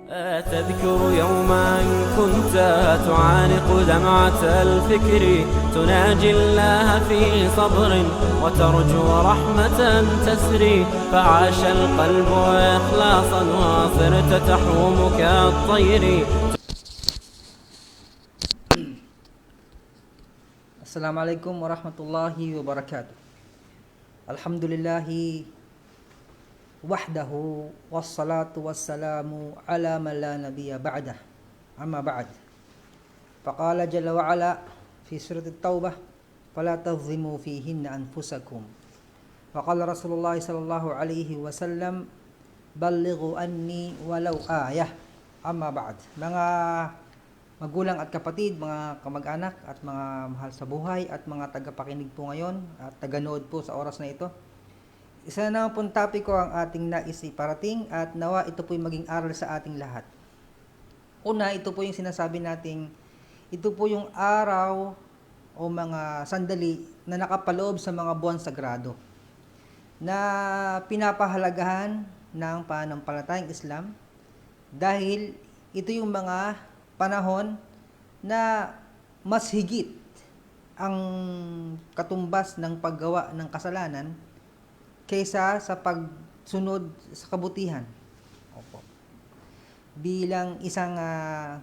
تذكر يوما كنت تعانق دمعة الفكر تناجي الله في صبر وترجو رحمة تسري فعاش القلب إخلاصا وصرت تحوم كالطير. Assalamualaikum warahmatullahi wabarakatuh. Alhamdulillahi wahdahu wassalatu wassalamu ala man la nabiyya ba'dah. Amma ba'd. Faqala jalla wa ala fi surati at-taubah fala tadhlimu fihinna anfusakum. Wa qala Rasulullah sallallahu alaihi wasallam ballighu anni walau ayah. Amma ba'd. Mga magulang at kapatid, mga kamag-anak at mga mahal sa buhay at mga tagapakinig po ngayon at taganood po sa oras na ito. Isa na naman pong topic ko ang ating nais iparating at nawa ito po yung maging aral sa ating lahat. Una, ito po yung sinasabi nating, ito po yung araw o mga sandali na nakapaloob sa mga buwan sagrado na pinapahalagahan ng pananampalatayang Islam dahil ito yung mga panahon na mas higit ang katumbas ng paggawa ng kasalanan kaysa sa pagsunod sa kabutihan. Opo. Bilang isang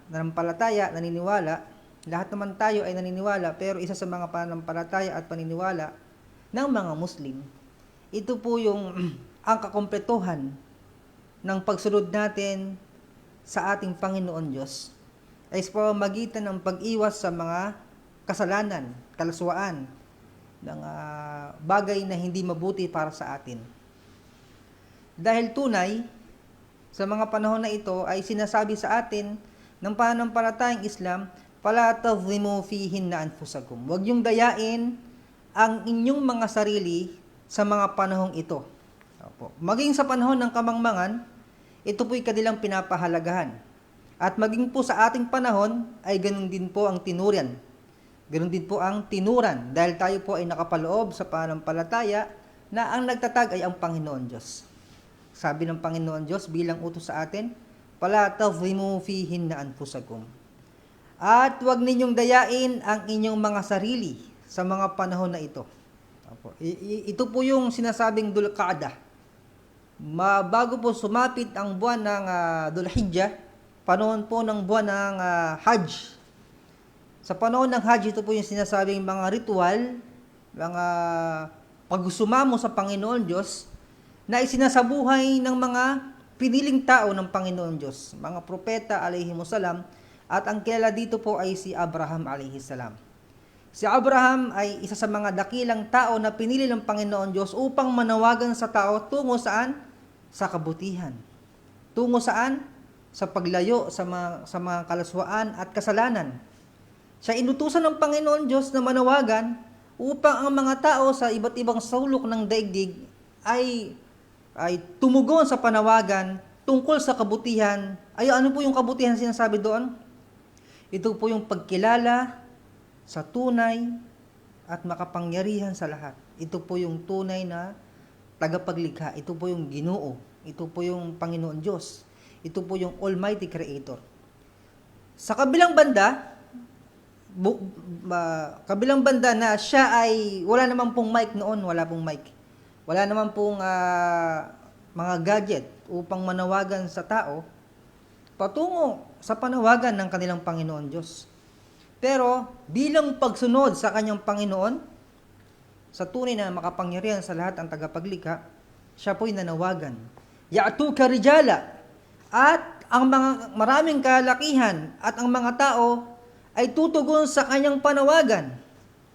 nanampalataya, naniniwala, lahat naman tayo ay naniniwala, pero isa sa mga pananampalataya at paniniwala ng mga Muslim, ito po yung ang kakumpletuhan ng pagsunod natin sa ating Panginoon Diyos ay sa pamamagitan ng pag-iwas sa mga kasalanan, kalaswaan, ng bagay na hindi mabuti para sa atin. Dahil tunay, sa mga panahon na ito ay sinasabi sa atin ng pananampalatayang Islam, "Fala tadhlimu fihinna anfusakum." Huwag niyong dayain ang inyong mga sarili sa mga panahong ito. Opo. Maging sa panahon ng kamangmangan, ito po'y kanilang pinapahalagahan. At maging po sa ating panahon ay ganun din po ang tinuran. Ganun din po ang tinuran dahil tayo po ay nakapaloob sa pananampalataya na ang nagtatag ay ang Panginoon Diyos. Sabi ng Panginoon Diyos bilang utos sa atin, "Fala tadhlimu fihinna anfusakum." At huwag ninyong dayain ang inyong mga sarili sa mga panahon na ito. Ito po yung sinasabing Dhul Qa'dah. Bago po sumapit ang buwan ng Dhul Hijjah, panahon po ng buwan ng Hajj. Sa panahon ng Hajj, ito po yung sinasabing mga ritual, mga pagsumamo sa Panginoon Diyos na isinasabuhay ng mga piniling tao ng Panginoon Diyos, mga propeta alayhimussalam, at ang kilala dito po ay si Abraham alayhissalam. Si Abraham ay isa sa mga dakilang tao na pinili ng Panginoon Diyos upang manawagan sa tao tungo saan? Sa kabutihan. Tungo saan? Sa paglayo sa mga kalaswaan at kasalanan. Siya inutusan ng Panginoon Diyos na manawagan upang ang mga tao sa iba't ibang sulok ng daigdig ay tumugon sa panawagan tungkol sa kabutihan. Ay, ano po yung kabutihan sinasabi doon? Ito po yung pagkilala sa tunay at makapangyarihan sa lahat. Ito po yung tunay na tagapaglikha. Ito po yung Ginoo. Ito po yung Panginoon Diyos. Ito po yung Almighty Creator. Sa kabilang banda na siya ay wala naman pong mic noon, wala pong mic. Wala naman pong mga gadget upang manawagan sa tao patungo sa panawagan ng kanilang Panginoon Diyos. Pero bilang pagsunod sa kanyang Panginoon, sa tunay na makapangyarihan sa lahat ang tagapaglikha, siya po'y nanawagan. Ya'tuka rijala. At ang mga maraming kalakihan at ang mga tao ay tutugon sa kanyang panawagan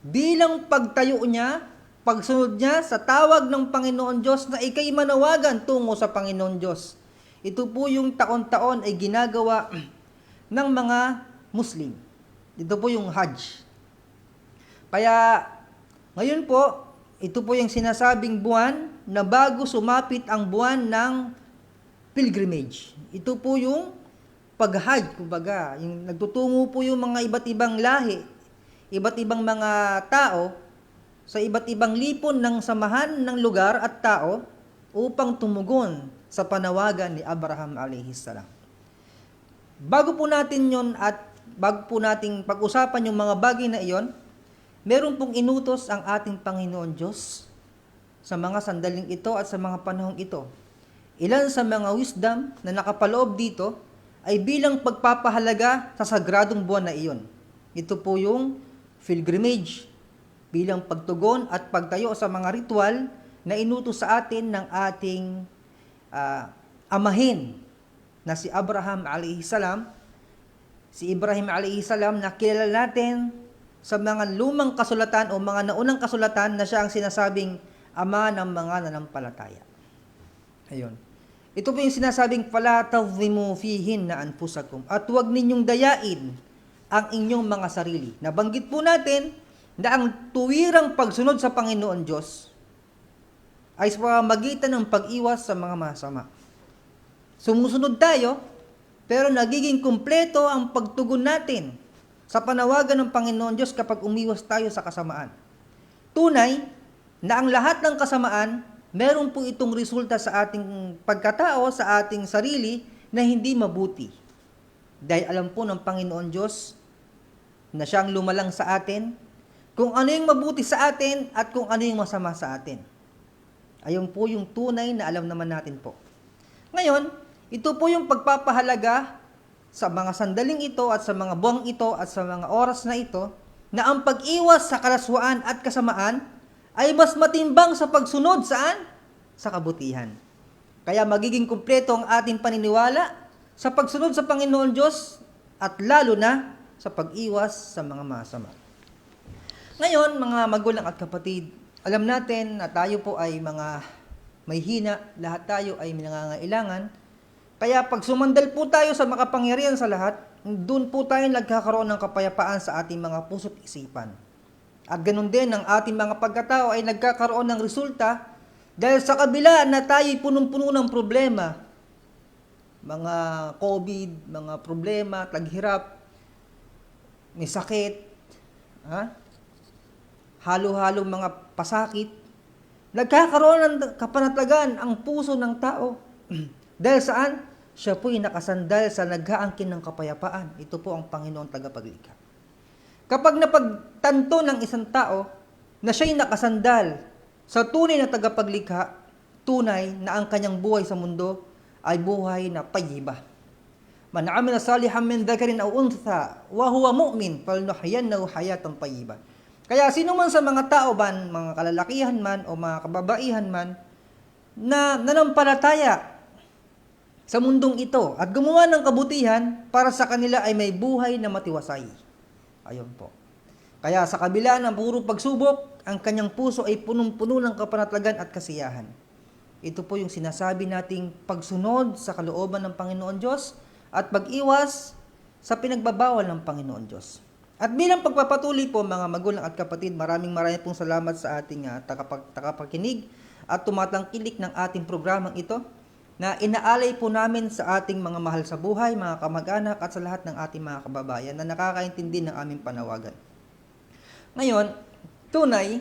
bilang pagtayo niya, pagsunod niya sa tawag ng Panginoon Diyos na ikay manawagan tungo sa Panginoon Diyos. Ito po yung taon-taon ay ginagawa ng mga Muslim. Ito po yung Hajj. Kaya ngayon po, ito po yung sinasabing buwan na bago sumapit ang buwan ng pilgrimage. Ito po yung pag-hajj, kumbaga, yung nagtutungo po yung mga iba't ibang lahi, iba't ibang mga tao, sa iba't ibang lipon ng samahan ng lugar at tao upang tumugon sa panawagan ni Abraham alayhis salam. Bago po natin yon at bago po nating pag-usapan yung mga bagay na iyon, meron pong inutos ang ating Panginoon Diyos sa mga sandaling ito at sa mga panahong ito. Ilan sa mga wisdom na nakapaloob dito ay bilang pagpapahalaga sa sagradong buwan na iyon. Ito po yung pilgrimage, bilang pagtugon at pagtayo sa mga ritual na inutos sa atin ng ating amahin na si Abraham alayhi salam. Si Ibrahim alayhi salam na kilala natin sa mga lumang kasulatan o mga naunang kasulatan na siya ang sinasabing ama ng mga nanampalataya. Ayun. Ito po yung sinasabing fala tadhimu fihinna anfusakum, at huwag ninyong dayain ang inyong mga sarili. Nabanggit po natin na ang tuwirang pagsunod sa Panginoon Diyos ay sa pamamagitan ng pag-iwas sa mga masama. Sumusunod tayo, pero nagiging kumpleto ang pagtugon natin sa panawagan ng Panginoon Diyos kapag umiwas tayo sa kasamaan. Tunay na ang lahat ng kasamaan, meron po itong resulta sa ating pagkatao, sa ating sarili, na hindi mabuti. Dahil alam po ng Panginoon Diyos na siyang lumalang sa atin, kung ano yung mabuti sa atin at kung ano yung masama sa atin. Ayun po yung tunay na alam naman natin po. Ngayon, ito po yung pagpapahalaga sa mga sandaling ito at sa mga buwang ito at sa mga oras na ito, na ang pag-iwas sa kalaswaan at kasamaan ay mas matimbang sa pagsunod saan? Sa kabutihan. Kaya magiging kumpleto ang ating paniniwala sa pagsunod sa Panginoon Diyos at lalo na sa pag-iwas sa mga masama. Ngayon, mga magulang at kapatid, alam natin na tayo po ay mga may hina, lahat tayo ay nangangailangan. Kaya pag sumandal po tayo sa makapangyarihan sa lahat, doon po tayo nagkakaroon ng kapayapaan sa ating mga puso't isipan. At ganun din ang ating mga pagkatao ay nagkakaroon ng resulta dahil sa kabila na tayo'y punong-puno ng problema, mga COVID, mga problema, taghirap, may sakit, halo-halo mga pasakit, nagkakaroon ng kapanatagan ang puso ng tao. Dahil saan? Siya po'y nakasandal sa nag-aangkin ng kapayapaan. Ito po ang Panginoon tagapaglikha. Kapag napagtanto ng isang tao na siya'y nakasandal sa tunay na tagapaglikha, tunay na ang kanyang buhay sa mundo ay buhay na tayyiba. Man amila salihan min dhakarin aw untha wa huwa mu'min falnuhyiyannahu hayatan tayyiba. Kaya sino man sa mga tao man, mga kalalakihan man o mga kababaihan man na nanampalataya sa mundong ito at gumawa ng kabutihan, para sa kanila ay may buhay na matiwasay. Ayun po. Kaya sa kabila ng puro pagsubok, ang kanyang puso ay punong-puno ng kapanatagan at kasiyahan. Ito po yung sinasabi nating pagsunod sa kalooban ng Panginoon Diyos at pag-iwas sa pinagbabawal ng Panginoon Diyos. At bilang pagpapatuloy po mga magulang at kapatid, maraming pong salamat sa ating tagapakinig at tumatangkilik ng ating programang ito na inaalay po namin sa ating mga mahal sa buhay, mga kamag-anak at sa lahat ng ating mga kababayan na nakakaintindi ng aming panawagan. Ngayon, tunay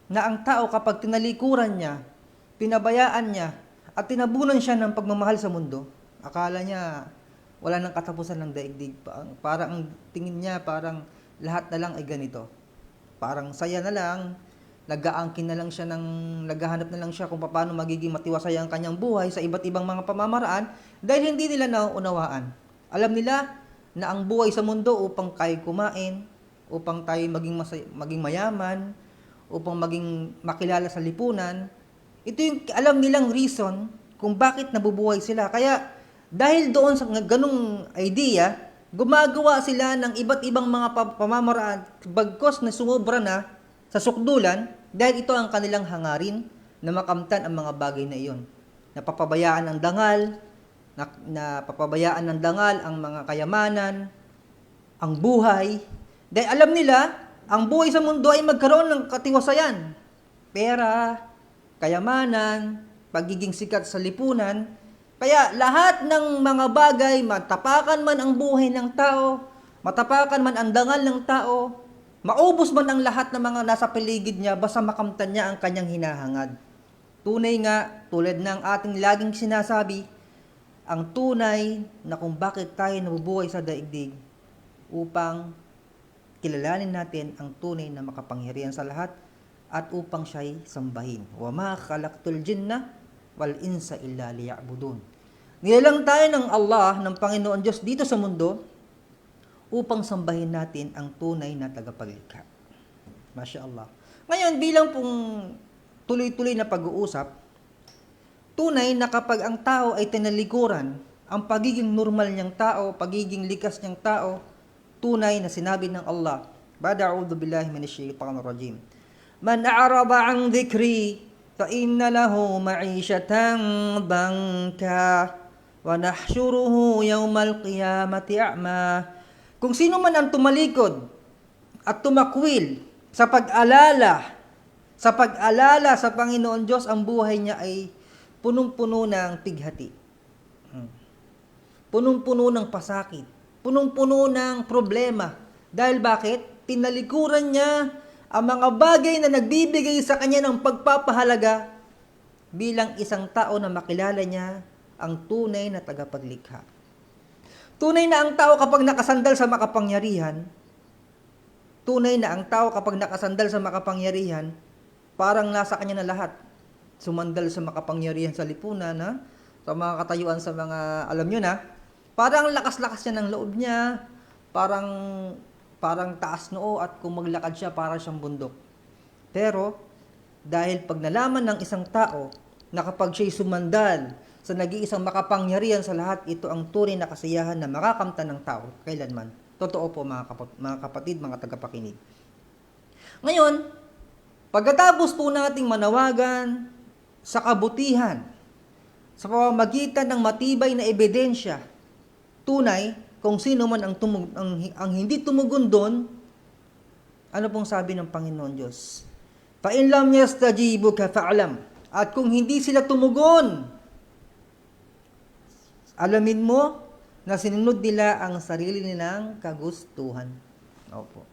na ang tao kapag tinalikuran niya, pinabayaan niya at tinabunan siya ng pagmamahal sa mundo, akala niya wala nang katapusan ng daigdig. Parang ang tingin niya parang lahat na lang ay ganito. Parang saya na lang, nag-aangkin na lang siya naghahanap na lang siya kung paano magiging matiwasay ang kanyang buhay sa iba't ibang mga pamamaraan dahil hindi nila nauunawaan. Alam nila na ang buhay sa mundo upang tayo kumain, upang tayo maging mayaman, upang maging makilala sa lipunan. Ito yung alam nilang reason kung bakit nabubuhay sila. Kaya dahil doon sa ganung idea, gumagawa sila ng iba't ibang mga pamamaraan bagkos na sumobra na sa sukdulan dahil ito ang kanilang hangarin na makamtan ang mga bagay na iyon. Napapabayaan ng dangal, napapabayaan ng dangal ang mga kayamanan, ang buhay. Dahil alam nila, ang buhay sa mundo ay magkaroon ng katiwasayan. Pera, kayamanan, pagiging sikat sa lipunan. Kaya lahat ng mga bagay, matapakan man ang buhay ng tao, matapakan man ang dangal ng tao, maubos man ang lahat ng mga nasa paligid niya, basta makamtan niya ang kanyang hinahangad. Tunay nga, tulad ng ating laging sinasabi, ang tunay na kung bakit tayo nabubuhay sa daigdig upang kilalanin natin ang tunay na makapangyarihan sa lahat at upang siya'y sambahin. Wa ma khalaqtul jinna wal insa illa liya'budun. Nilalang tayo ng Allah, ng Panginoon Diyos dito sa mundo upang sambahin natin ang tunay na tagapaglikha. Masya Allah. Ngayon, bilang pong tuloy-tuloy na pag-uusap, tunay na kapag ang tao ay tinalikuran, ang pagiging normal niyang tao, pagiging likas niyang tao, tunay na sinabi ng Allah, Ba'da a'udhu billahi minasyaitanir rajim. Man a'rada 'an dhikri fa inna lahu ma'ishatan banka wa nahsyuruhu yawmal qiyamati a'ma. Kung sino man ang tumalikod at tumakwil sa pag-alala sa Panginoon Diyos, ang buhay niya ay punong-puno ng pighati. Punong-puno ng pasakit. Punong-puno ng problema. Dahil bakit? Tinalikuran niya ang mga bagay na nagbibigay sa kanya ng pagpapahalaga bilang isang tao na makilala niya ang tunay na tagapaglikha. Tunay na ang tao kapag nakasandal sa makapangyarihan, parang nasa kanya na lahat. Sumandal sa makapangyarihan sa lipunan, sa mga katayuan, sa mga, alam nyo na, parang lakas-lakas niya ng loob niya, parang taas noo, at kung maglakad siya, parang siyang bundok. Pero, dahil pag nalaman ng isang tao na kapag siya'y sumandal sa nag-iisang makapangyarihan sa lahat, ito ang tunay na kasiyahan na makakamtan ng tao kailanman. Totoo po mga kapatid, mga tagapakinig. Ngayon, pagkatapos po nating manawagan sa kabutihan, sa pamamagitan ng matibay na ebidensya, tunay, kung sino man ang hindi tumugon doon, ano pong sabi ng Panginoon Diyos? Fa in lam yastajibuka fa'lam. At kung hindi sila tumugon, alamin mo na sinunod nila ang sarili nilang kagustuhan. Opo.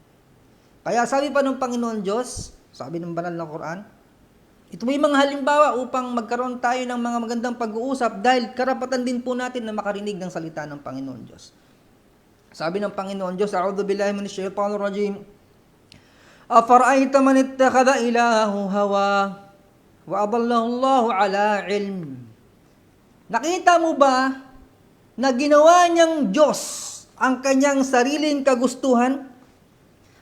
Kaya sabi pa ng Panginoon Diyos, sabi ng banal na Quran, ito may mga halimbawa upang magkaroon tayo ng mga magandang pag-uusap dahil karapatan din po natin na makarinig ng salita ng Panginoon Diyos. Sabi ng Panginoon Diyos, A'udhu billahi minasyaitanir rajim. Afara'ayta man ittakhadha ilahahu hawa wa adallahu Allahu ala ilm. Nakita mo ba na ginawa niyang Diyos ang kanyang sariling kagustuhan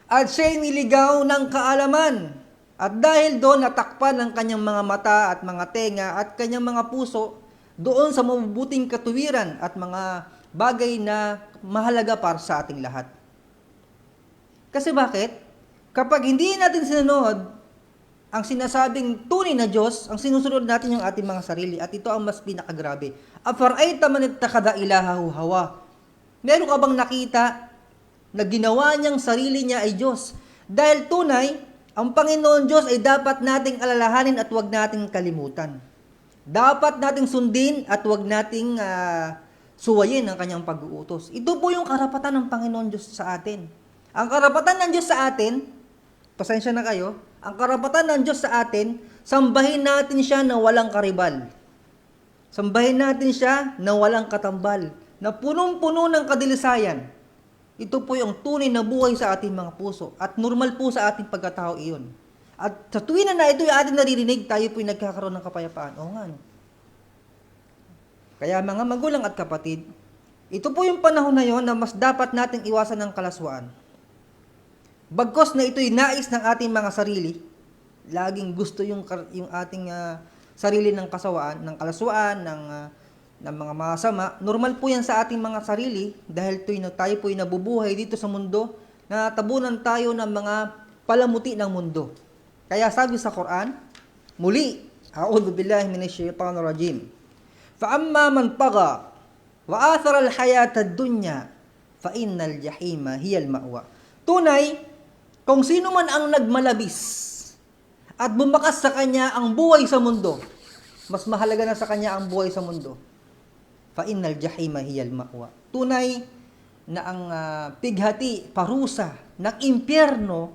at siya'y niligaw ng kaalaman? At dahil doon natakpan ang kanyang mga mata at mga tenga at kanyang mga puso doon sa mabubuting katuwiran at mga bagay na mahalaga para sa ating lahat. Kasi bakit? Kapag hindi natin sinunod ang sinasabing tunay na Diyos, ang sinusunod natin yung ating mga sarili, at ito ang mas pinakagrabe. Afara'ayta man ittakhadha ilahahu hawa. Meron ka bang nakita na ginawa niyang sarili niya ay Diyos? Dahil tunay, ang Panginoon Diyos ay dapat nating alalahanin at huwag nating kalimutan. Dapat nating sundin at huwag nating suwayin ang kanyang pag-uutos. Ito po yung karapatan ng Panginoon Diyos sa atin. Ang karapatan ng Diyos sa atin, pasensya na kayo, ang karapatan ng Diyos sa atin, sambahin natin siya na walang karibal. Sambahin natin siya na walang katambal, na punong-puno ng kadilisayan. Ito po yung tunay na buhay sa ating mga puso at normal po sa ating pagkatao iyon. At sa tuwin na ito yung ating naririnig, tayo po yung nagkakaroon ng kapayapaan. Oo nga. Kaya mga magulang at kapatid, ito po yung panahon na yon na mas dapat nating iwasan ng kalaswaan. Bagkos na ito'y nais ng ating mga sarili, laging gusto yung ating sarili ng kasawaan, ng kalaswaan, ng mga masama. Normal po yan sa ating mga sarili dahil tayo po'y nabubuhay dito sa mundo na tabunan tayo ng mga palamuti ng mundo. Kaya sabi sa Quran, muli, A'udhu billahi minasyaitanir rajim. Fa'amma man taga wa athara al-hayata ad-dunya fa innal jahima hiyal ma'wa. Tunay, kung sino man ang nagmalabis at bumakas sa kanya ang buhay sa mundo, mas mahalaga na sa kanya ang buhay sa mundo. Fa innal jahima hiyal ma'wa. Tunay na ang pighati, parusa ng impyerno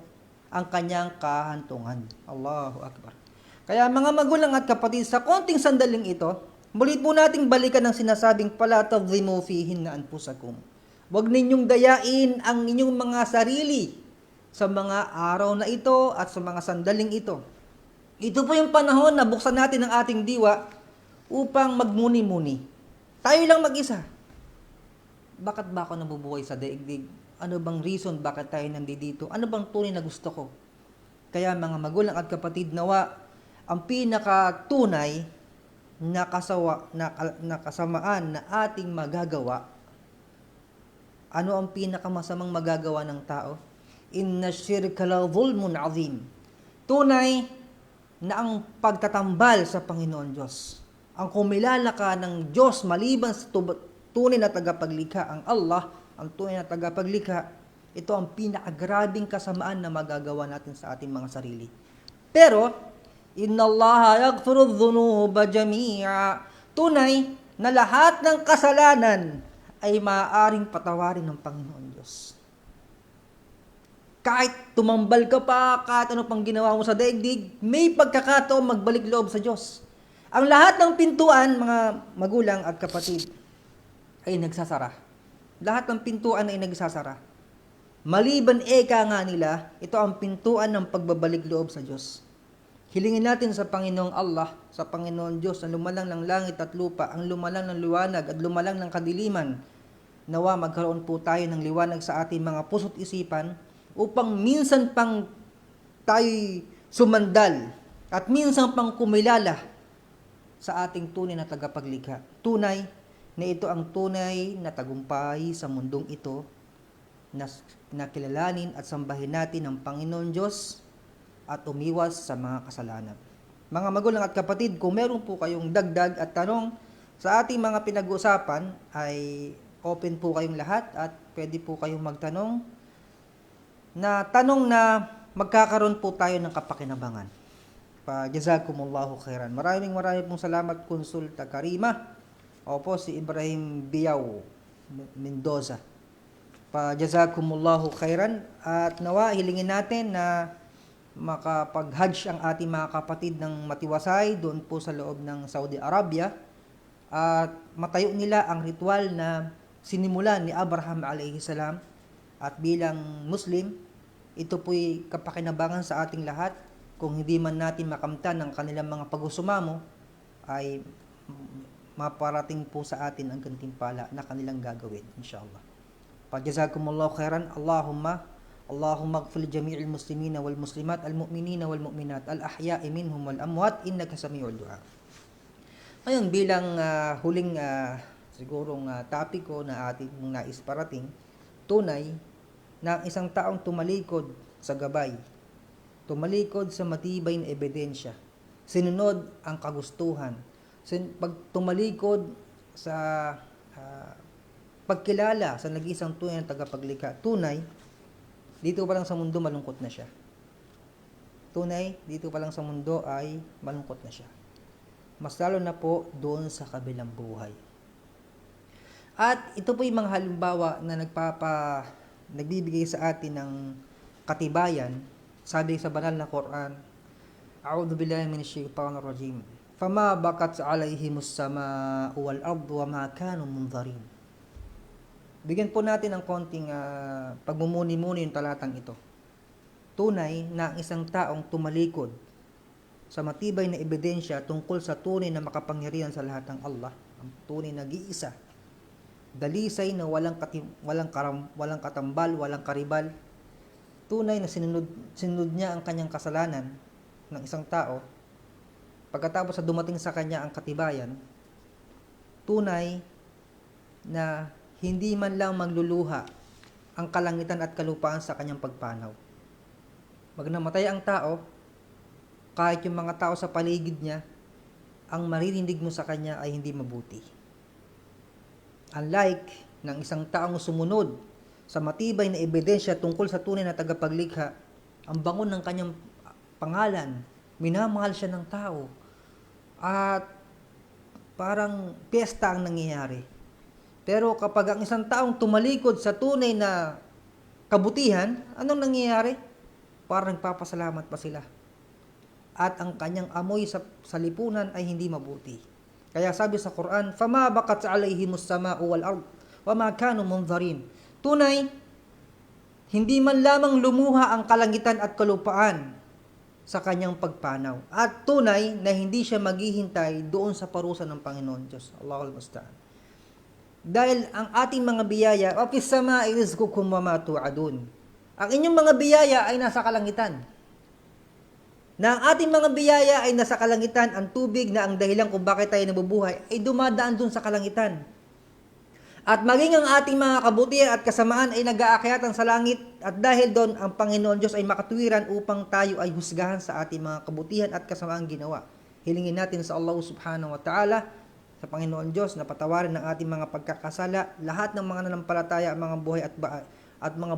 ang kanyang kahantungan. Allahu Akbar. Kaya mga magulang at kapatid, sa konting sandaling ito, Muli po nating balikan ang sinasabing pala tadhimu fihinna anfusakum. Huwag ninyong dayain ang inyong mga sarili sa mga araw na ito at sa mga sandaling ito. Ito po yung panahon na buksan natin ang ating diwa upang magmuni-muni. Tayo lang mag-isa. Bakit ba ako nabubuhay sa daigdig? Ano bang reason bakit tayo nandito? Ano bang tunay na gusto ko? Kaya mga magulang at kapatid, nawa ang pinakatunay na kasamaan na ating magagawa. Ano ang pinakamasamang magagawa ng tao? Inna syirka la dhulmun azim. Tunay na ang pagtatambal sa Panginoon Diyos. Ang kumilala ka ng Diyos maliban sa tunay na tagapaglikha, ang Allah, ang tunay na tagapaglikha, ito ang pinakagrabing kasamaan na magagawa natin sa ating mga sarili. Pero, Inna Allaha yaghfiru dhunuba jami'a. Tunay na lahat ng kasalanan ay maaaring patawarin ng Panginoon Diyos. Kahit tumambal ka pa, kahit ano pang ginawa mo sa daigdig, may pagkakataon magbalik loob sa Diyos. Ang lahat ng pintuan, mga magulang at kapatid, ay nagsasara. Lahat ng pintuan ay nagsasara. Maliban eka nga nila, ito ang pintuan ng pagbabalik loob sa Diyos. Hilingin natin sa Panginoong Allah, sa Panginoon Diyos, ang lumalang ng langit at lupa, ang lumalang ng liwanag at lumalang ng kadiliman. Nawa magkaroon po tayo ng liwanag sa ating mga puso't isipan upang minsan pang tayo sumandal at minsan pang kumilala sa ating tunay na tagapaglikha. Tunay na ito ang tunay na tagumpay sa mundong ito na kilalanin at sambahin natin ang Panginoon Diyos at umiwas sa mga kasalanan. Mga magulang at kapatid, kung meron po kayong dagdag at tanong sa ating mga pinag-uusapan, ay open po kayong lahat at pwede po kayong magtanong na tanong na magkakaroon po tayo ng kapakinabangan. Jazakumullahu khairan. Maraming pong salamat, Konsulta Karima. Opo, si Ibrahim Biyaw Mendoza. Jazakumullahu khairan. At nawa, hilingin natin na makapag-hajj ang ating mga kapatid ng matiwasay doon po sa loob ng Saudi Arabia at matayo nila ang ritual na sinimulan ni Abraham alayhi salam. At bilang Muslim, ito po'y kapakinabangan sa ating lahat. Kung hindi man natin makamtan ang kanilang mga pag-usumamo, ay maparating po sa atin ang gantimpala na kanilang gagawin, inshallah. Jazakumullahu khairan. Allahumma ighfir li jami'il muslimina wal muslimat, al mu'minina wal mu'minat, al ahya'i minhum wal amwat, innaka sami'ud du'a. Ngayon, bilang huling sigurong topiko na ating nais parating, tunay na ang isang taong tumalikod sa gabay, tumalikod sa matibay na ebidensya, sinunod ang kagustuhan, pag tumalikod sa pagkilala sa nag-iisang tunay na tagapaglikha, tunay, dito pa lang sa mundo malungkot na siya. Tunay, dito pa lang sa mundo ay malungkot na siya. Mas lalo na po doon sa kabilang buhay. At ito po yung mga halimbawa na nagbibigay sa atin ng katibayan. Sabi sa banal na Quran, A'udhu billahi minash shaitanir rajim. Fama bakat alayhimus sama'u wal ardu wa ma kanu munzarin. Bigyan po natin ng konting pagmumuni-muni yung talatang ito. Tunay na ang isang taong tumalikod sa matibay na ebidensya tungkol sa tunay na makapangyarihan sa lahat ng Allah, ang tunay na nag-iisa, dalisay na walang katambal, walang karibal, tunay na sinunod niya ang kanyang kasalanan ng isang tao, pagkatapos sa dumating sa kanya ang katibayan, tunay na hindi man lang magluluha ang kalangitan at kalupaan sa kanyang pagpanaw. Pag namatay ang tao, kahit yung mga tao sa paligid niya, ang maririnig mo sa kanya ay hindi mabuti. Unlike ng isang taong sumunod sa matibay na ebidensya tungkol sa tunay na tagapaglikha, ang bangon ng kanyang pangalan, minamahal siya ng tao, at parang piyesta ang nangyayari. Pero kapag ang isang taong tumalikod sa tunay na kabutihan, anong nangyayari? Parang nagpapasalamat pa sila. At ang kanyang amoy sa lipunan ay hindi mabuti. Kaya sabi sa Quran, "Fama baqat 'alayhimus sama'u wal ard wa ma kanu munzarin." Tunay, hindi man lamang lumuha ang kalangitan at kalupaan sa kanyang pagpanaw. At tunay na hindi siya maghihintay doon sa parusa ng Panginoon Diyos. Allahul musta'an. Dahil ang ating mga biyaya, "Wa fis sama'i rizqukum wa ma tu'adun." Ang inyong mga biyaya ay nasa kalangitan. Na ang ating mga biyaya ay nasa kalangitan, ang tubig na ang dahilan kung bakit tayo nabubuhay ay dumadaan dun sa kalangitan. At maging ang ating mga kabutihan at kasamaan ay nag-aakyatan sa langit, at dahil doon ang Panginoon Diyos ay makatuwiran upang tayo ay husgahan sa ating mga kabutihan at kasamaang ginawa. Hilingin natin sa Allah subhanahu wa ta'ala, sa Panginoon Diyos, na patawarin ng ating mga pagkakasala, lahat ng mga nanampalataya, mga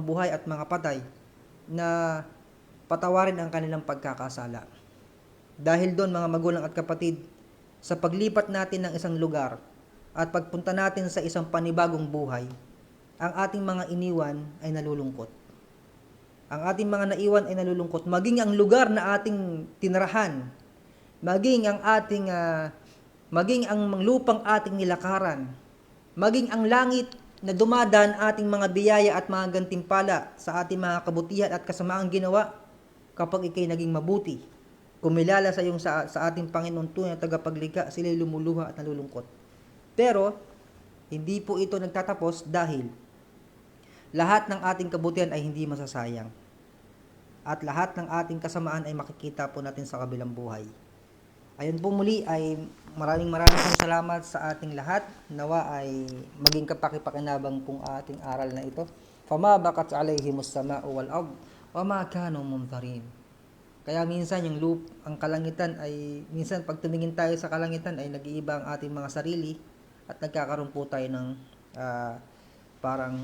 buhay at mga patay, na patawarin ang kanilang pagkakasala. Dahil doon, mga magulang at kapatid, sa paglipat natin ng isang lugar at pagpunta natin sa isang panibagong buhay, ang ating mga iniwan ay nalulungkot. Ang ating mga naiwan ay nalulungkot. Maging ang lugar na ating tinirahan, maging ang lupang ating nilakaran, maging ang langit na dumadaan ating mga biyaya at mga gantimpala sa ating mga kabutihan at kasamaang ginawa, kapag ikay naging mabuti, kumilala sa ating Panginoon tunay na tagapaglikha, sila'y lumuluha at nalulungkot. Pero, hindi po ito nagtatapos dahil lahat ng ating kabutihan ay hindi masasayang. At lahat ng ating kasamaan ay makikita po natin sa kabilang buhay. Ayun po muli ay maraming salamat sa ating lahat. Nawa ay maging kapakipakinabang pong ating aral na ito. "Fama baqat 'alayhimus sama'u wal ard wa ma kanu munzarin." Kaya minsan ang kalangitan ay, minsan pag tumingin tayo sa kalangitan ay nag-iiba ang ating mga sarili at nagkakaroon po tayo ng parang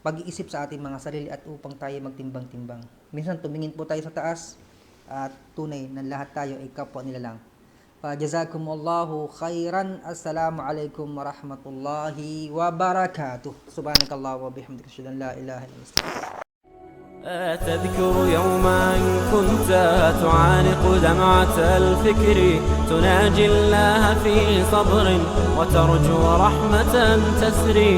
pag-iisip sa ating mga sarili at upang tayo magtimbang-timbang. Minsan tumingin po tayo sa taas at tunay na lahat tayo ay kapwa nila lang. Jazakumullahu khairan. Assalamu alaikum warahmatullahi wabarakatuh. Subhanakallah wa bihamdika asyhadu an la ilaha illa anta. أتذكر يوما كنت تعانق دمعة الفكر تناجي الله في صبر وترجو رحمة تسري